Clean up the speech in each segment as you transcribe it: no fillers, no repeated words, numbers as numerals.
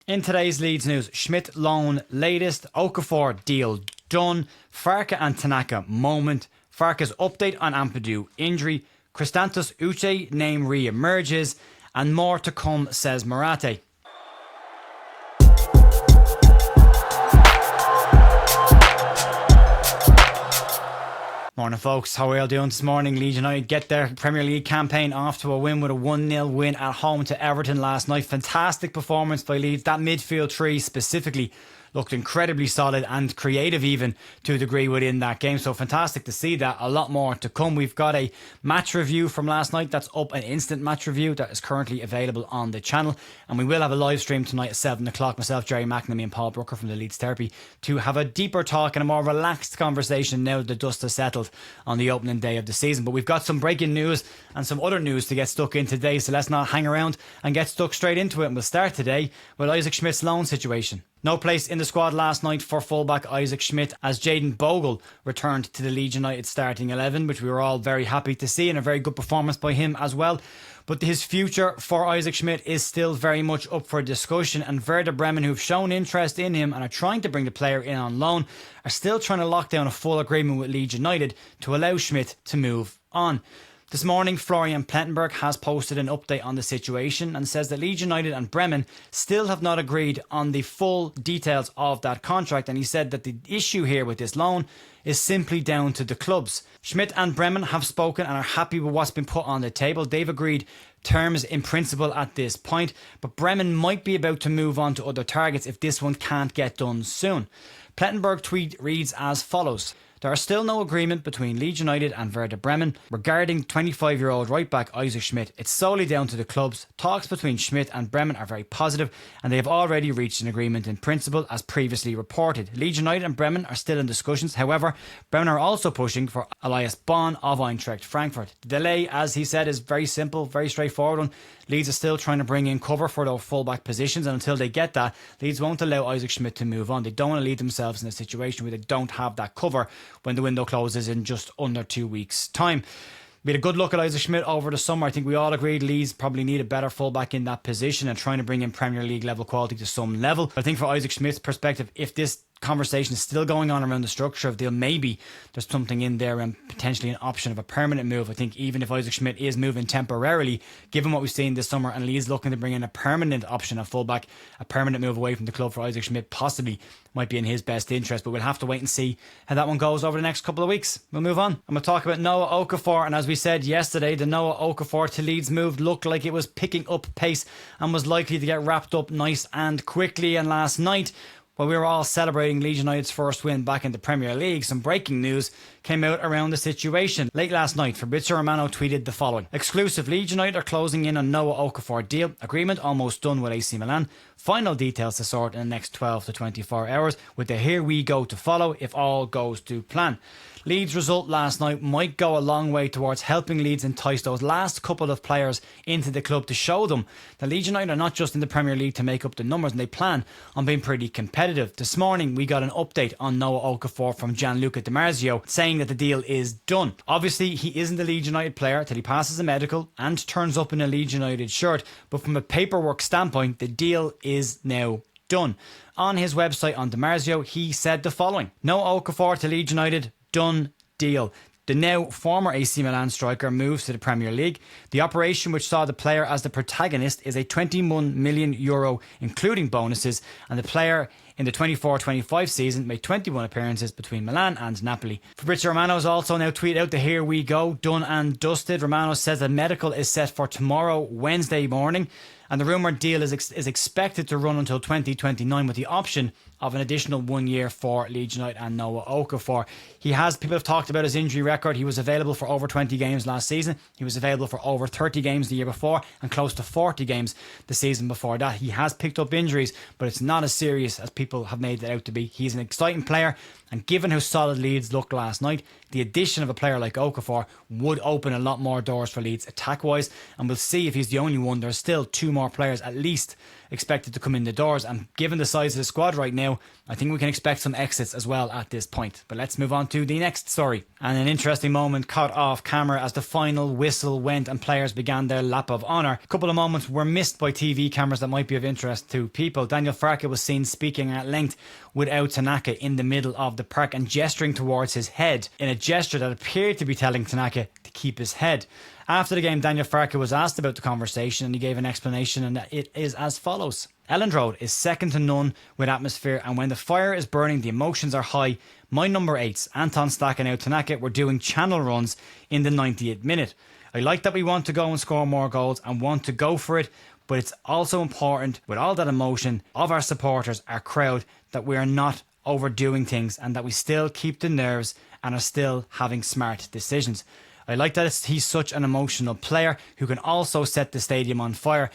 In today's Leeds news, Schmidt loan latest, Okafor deal done, Farke and Tanaka moment, Farke's update on Ampadu injury, Cristantos Uche name re-emerges, and more to come, says Marathe. Morning folks, how are you all doing this morning? Leeds United get their Premier League campaign off to a win with a 1-0 win at home to Everton last night. Fantastic performance by Leeds. That midfield three specifically looked incredibly solid and creative even to a degree within that game. So fantastic to see that. A lot more to come. We've got a match review from last night that's up, an instant match review that is currently available on the channel. And we will have a live stream tonight at 7 o'clock. Myself, Jerry McNamee and Paul Brooker from the Leeds Therapy to have a deeper talk and a more relaxed conversation now that the dust has settled on the opening day of the season. But we've got some breaking news and some other news to get stuck in today. So let's not hang around and get stuck straight into it. And we'll start today with Isaac Schmidt's loan situation. No place in the squad last night for fullback Isaac Schmidt as Jayden Bogle returned to the Leeds United starting 11, which we were all very happy to see, and a very good performance by him as well. But his future for Isaac Schmidt is still very much up for discussion, and Werder Bremen, who've shown interest in him and are trying to bring the player in on loan, are still trying to lock down a full agreement with Leeds United to allow Schmidt to move on. This morning, Florian Plettenberg has posted an update on the situation and says that Leeds United and Bremen still have not agreed on the full details of that contract, and he said that the issue here with this loan is simply down to the clubs. Schmidt and Bremen have spoken and are happy with what's been put on the table. They've agreed terms in principle at this point, but Bremen might be about to move on to other targets if this one can't get done soon. Plettenberg tweet reads as follows: there is still no agreement between Leeds United and Werder Bremen regarding 25-year-old right-back Isaac Schmidt. It's solely down to the clubs. Talks between Schmidt and Bremen are very positive, and they have already reached an agreement in principle as previously reported. Leeds United and Bremen are still in discussions. However, Bremen are also pushing for Elias Bonn of Eintracht Frankfurt. The delay, as he said, is very simple, very straightforward one. Leeds are still trying to bring in cover for those fullback positions, and until they get that, Leeds won't allow Isaac Schmidt to move on. They don't want to leave themselves in a situation where they don't have that cover when the window closes in just under 2 weeks' time. We had a good look at Isaac Schmidt over the summer. I think we all agreed Leeds probably need a better fullback in that position and trying to bring in Premier League level quality to some level. I think for Isaac Schmidt's perspective, if this conversation is still going on around the structure of the deal, maybe there's something in there and potentially an option of a permanent move. I think even if Isaac Schmidt is moving temporarily, given what we've seen this summer, and Leeds looking to bring in a permanent option of fullback, a permanent move away from the club for Isaac Schmidt possibly might be in his best interest, but we'll have to wait and see how that one goes over the next couple of weeks. We'll move on. I'm going to talk about Noah Okafor, and as we said yesterday, the Noah Okafor to Leeds move looked like it was picking up pace and was likely to get wrapped up nice and quickly. And last night, while we were all celebrating Leeds United's first win back in the Premier League, some breaking news came out around the situation. Late last night, Fabrizio Romano tweeted the following: exclusive, Leeds United are closing in on Noah Okafor deal. Agreement almost done with AC Milan. Final details to sort in the next 12 to 24 hours, with the here we go to follow if all goes to plan. Leeds' result last night might go a long way towards helping Leeds entice those last couple of players into the club to show them that Leeds United are not just in the Premier League to make up the numbers, and they plan on being pretty competitive. This morning we got an update on Noah Okafor from Gianluca Di Marzio saying that the deal is done. Obviously he isn't a Leeds United player till he passes a medical and turns up in a Leeds United shirt, but from a paperwork standpoint the deal is now done. On his website on Di Marzio he said the following: Noah Okafor to Leeds United, done deal. The now former AC Milan striker moves to the Premier League. The operation, which saw the player as the protagonist, is a €21 million including bonuses, and the player in the 24-25 season made 21 appearances between Milan and Napoli. Fabrizio Romano has also now tweeted out the here we go, done and dusted. Romano says the medical is set for tomorrow, Wednesday morning, and the rumoured deal is expected to run until 2029 with the option of an additional 1 year for Leeds United and Noah Okafor. People have talked about his injury record. He was available for over 20 games last season. He was available for over 30 games the year before and close to 40 games the season before that. He has picked up injuries, but it's not as serious as people have made it out to be. He's an exciting player, and given how solid Leeds looked last night, the addition of a player like Okafor would open a lot more doors for Leeds attack-wise, and we'll see if he's the only one. There's still 2 more players at least expected to come in the doors, and given the size of the squad right now, I think we can expect some exits as well at this point. But let's move on to the next story. And an interesting moment caught off camera as the final whistle went and players began their lap of honour. A couple of moments were missed by TV cameras that might be of interest to people. Daniel Farke was seen speaking at length without Tanaka in the middle of the park and gesturing towards his head in a gesture that appeared to be telling Tanaka to keep his head. After the game, Daniel Farke was asked about the conversation and he gave an explanation, and it is as follows. Elland Road is second to none with atmosphere, and when the fire is burning, the emotions are high. My number 8s, Anton Stach and Tanaka, were doing channel runs in the 90th minute. I like that we want to go and score more goals and want to go for it, but it's also important with all that emotion of our supporters, our crowd, that we are not overdoing things and that we still keep the nerves and are still having smart decisions. I like that he's such an emotional player who can also set the stadium on fire,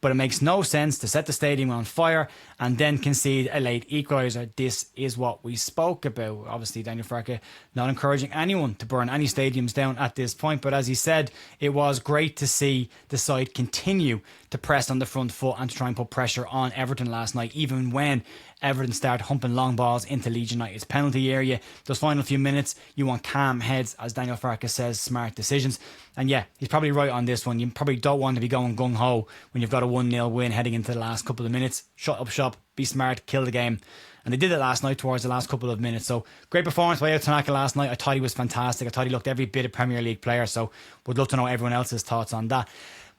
but it makes no sense to set the stadium on fire and then concede a late equaliser. This is what we spoke about. Obviously, Daniel Farke not encouraging anyone to burn any stadiums down at this point, but as he said, it was great to see the side continue to press on the front foot and to try and put pressure on Everton last night, even when Everton started humping long balls into Leeds United's penalty area. Those final few minutes, you want calm heads, as Daniel Farke says, smart decisions. And yeah, he's probably right on this one. You probably don't want to be going gung-ho when you've got a 1-0 win heading into the last couple of minutes. Shut up shop, be smart, kill the game. And they did it last night towards the last couple of minutes. So great performance by Tanaka last night. I thought he was fantastic. I thought he looked every bit of Premier League player. So would love to know everyone else's thoughts on that.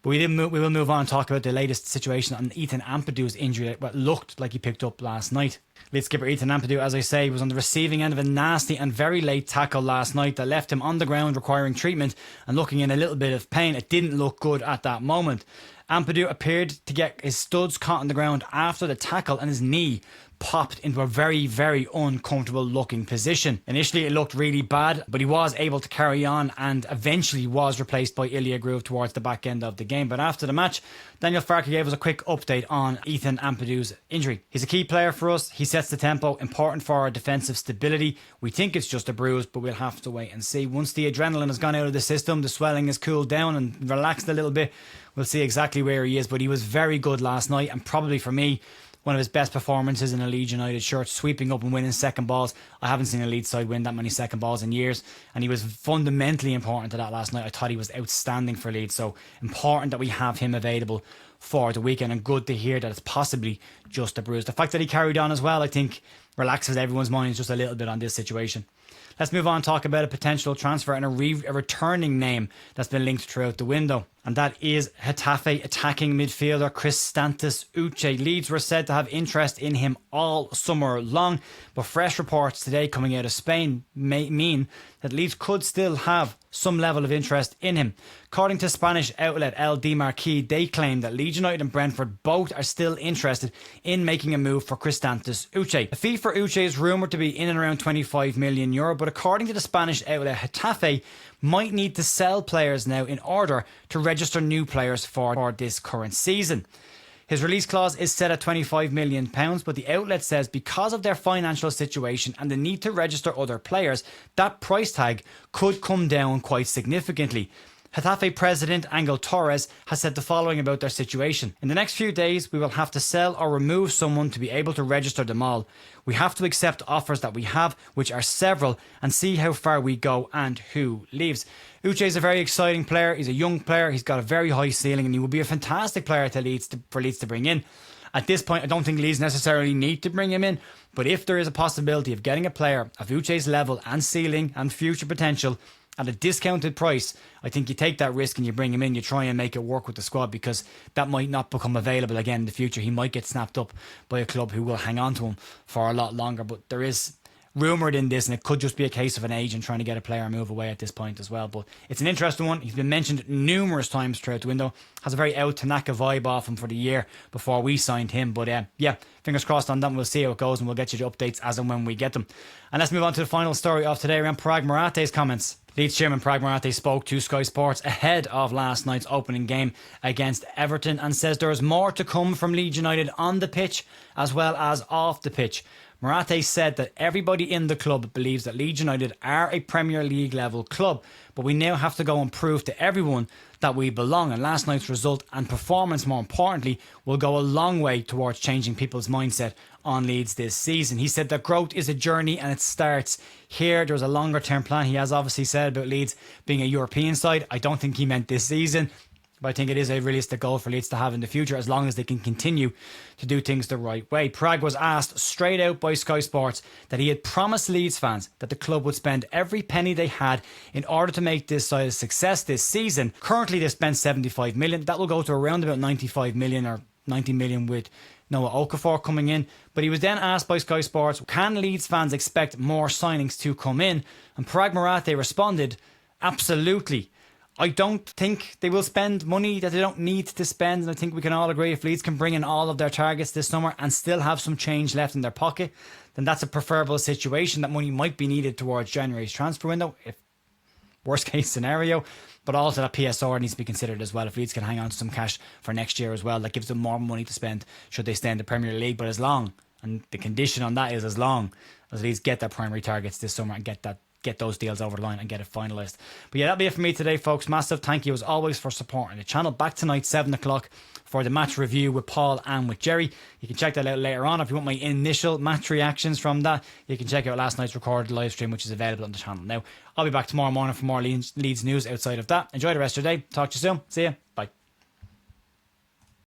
But we will move on and talk about the latest situation on Ethan Ampadu's injury, what looked like he picked up last night. Leeds skipper Ethan Ampadu, as I say, was on the receiving end of a nasty and very late tackle last night that left him on the ground requiring treatment and looking in a little bit of pain. It didn't look good at that moment. Ampadu appeared to get his studs caught on the ground after the tackle and his knee popped into a very, very uncomfortable looking position. Initially it looked really bad, but he was able to carry on and eventually was replaced by Ilya Groove towards the back end of the game. But after the match, Daniel Farke gave us a quick update on Ethan Ampadu's injury. He's a key player for us. He sets the tempo, important for our defensive stability. We think it's just a bruise, but we'll have to wait and see. Once the adrenaline has gone out of the system, the swelling has cooled down and relaxed a little bit, we'll see exactly where he is. But he was very good last night, and probably for me, one of his best performances in a Leeds United shirt, sweeping up and winning second balls. I haven't seen a Leeds side win that many second balls in years, and he was fundamentally important to that last night. I thought he was outstanding for Leeds, so important that we have him available for the weekend, and good to hear that it's possibly just a bruise. The fact that he carried on as well, I think, relaxes everyone's minds just a little bit on this situation. Let's move on and talk about a potential transfer and a returning name that's been linked throughout the window. And that is Getafe attacking midfielder Kristantis Uche. Leeds were said to have interest in him all summer long, but fresh reports today coming out of Spain may mean that Leeds could still have some level of interest in him. According to Spanish outlet El Marquis, they claim that Leeds United and Brentford both are still interested in making a move for Kristantis Uche. The fee for Uche is rumoured to be in and around €25 million, but according to the Spanish outlet, Getafe might need to sell players now in order to register new players for this current season. His release clause is set at £25 million, but the outlet says because of their financial situation and the need to register other players, that price tag could come down quite significantly. Getafe president Angel Torres has said the following about their situation. In the next few days, we will have to sell or remove someone to be able to register them all. We have to accept offers that we have, which are several, and see how far we go and who leaves. Uche is a very exciting player. He's a young player. He's got a very high ceiling, and he will be a fantastic player for Leeds to bring in. At this point, I don't think Leeds necessarily need to bring him in, but if there is a possibility of getting a player of Uche's level and ceiling and future potential at a discounted price, I think you take that risk and you bring him in, you try and make it work with the squad, because that might not become available again in the future. He might get snapped up by a club who will hang on to him for a lot longer, but there is rumoured in this, and it could just be a case of an agent trying to get a player move away at this point as well. But it's an interesting one. He's been mentioned numerous times throughout the window. Has a very out Tanaka vibe off him for the year before we signed him. But yeah, fingers crossed on that. We'll see how it goes, and we'll get you the updates as and when we get them. And let's move on to the final story of today around Parag Marathe's comments. Leeds chairman Parag Marathe spoke to Sky Sports ahead of last night's opening game against Everton and says there is more to come from Leeds United on the pitch as well as off the pitch. Marathe said that everybody in the club believes that Leeds United are a Premier League level club, but we now have to go and prove to everyone that we belong, and last night's result and performance, more importantly, will go a long way towards changing people's mindset on Leeds this season. He said that growth is a journey and it starts here. There's a longer term plan. He has obviously said about Leeds being a European side. I don't think he meant this season, but I think it is a realistic goal for Leeds to have in the future, as long as they can continue to do things the right way. Prague was asked straight out by Sky Sports that he had promised Leeds fans that the club would spend every penny they had in order to make this side a success this season. Currently they spent 75 million. That will go to around about 95 million or 90 million with Noah Okafor coming in. But he was then asked by Sky Sports, can Leeds fans expect more signings to come in? And Prague Marathe responded, absolutely. I don't think they will spend money that they don't need to spend, and I think we can all agree if Leeds can bring in all of their targets this summer and still have some change left in their pocket, then that's a preferable situation. That money might be needed towards January's transfer window, if worst case scenario, but also that PSR needs to be considered as well. If Leeds can hang on to some cash for next year as well, that gives them more money to spend should they stay in the Premier League. But as long, and the condition on that is as long as Leeds get their primary targets this summer and get those deals over the line and get it finalised. But yeah, that'll be it for me today, folks. Massive thank you as always for supporting the channel. Back tonight 7 o'clock for the match review with Paul and with Jerry. You can check that out later on. If you want my initial match reactions from that, you can check out last night's recorded live stream, which is available on the channel now. I'll be back tomorrow morning for more Leeds news outside of that. Enjoy the rest of your day. Talk to you soon. See ya. Bye.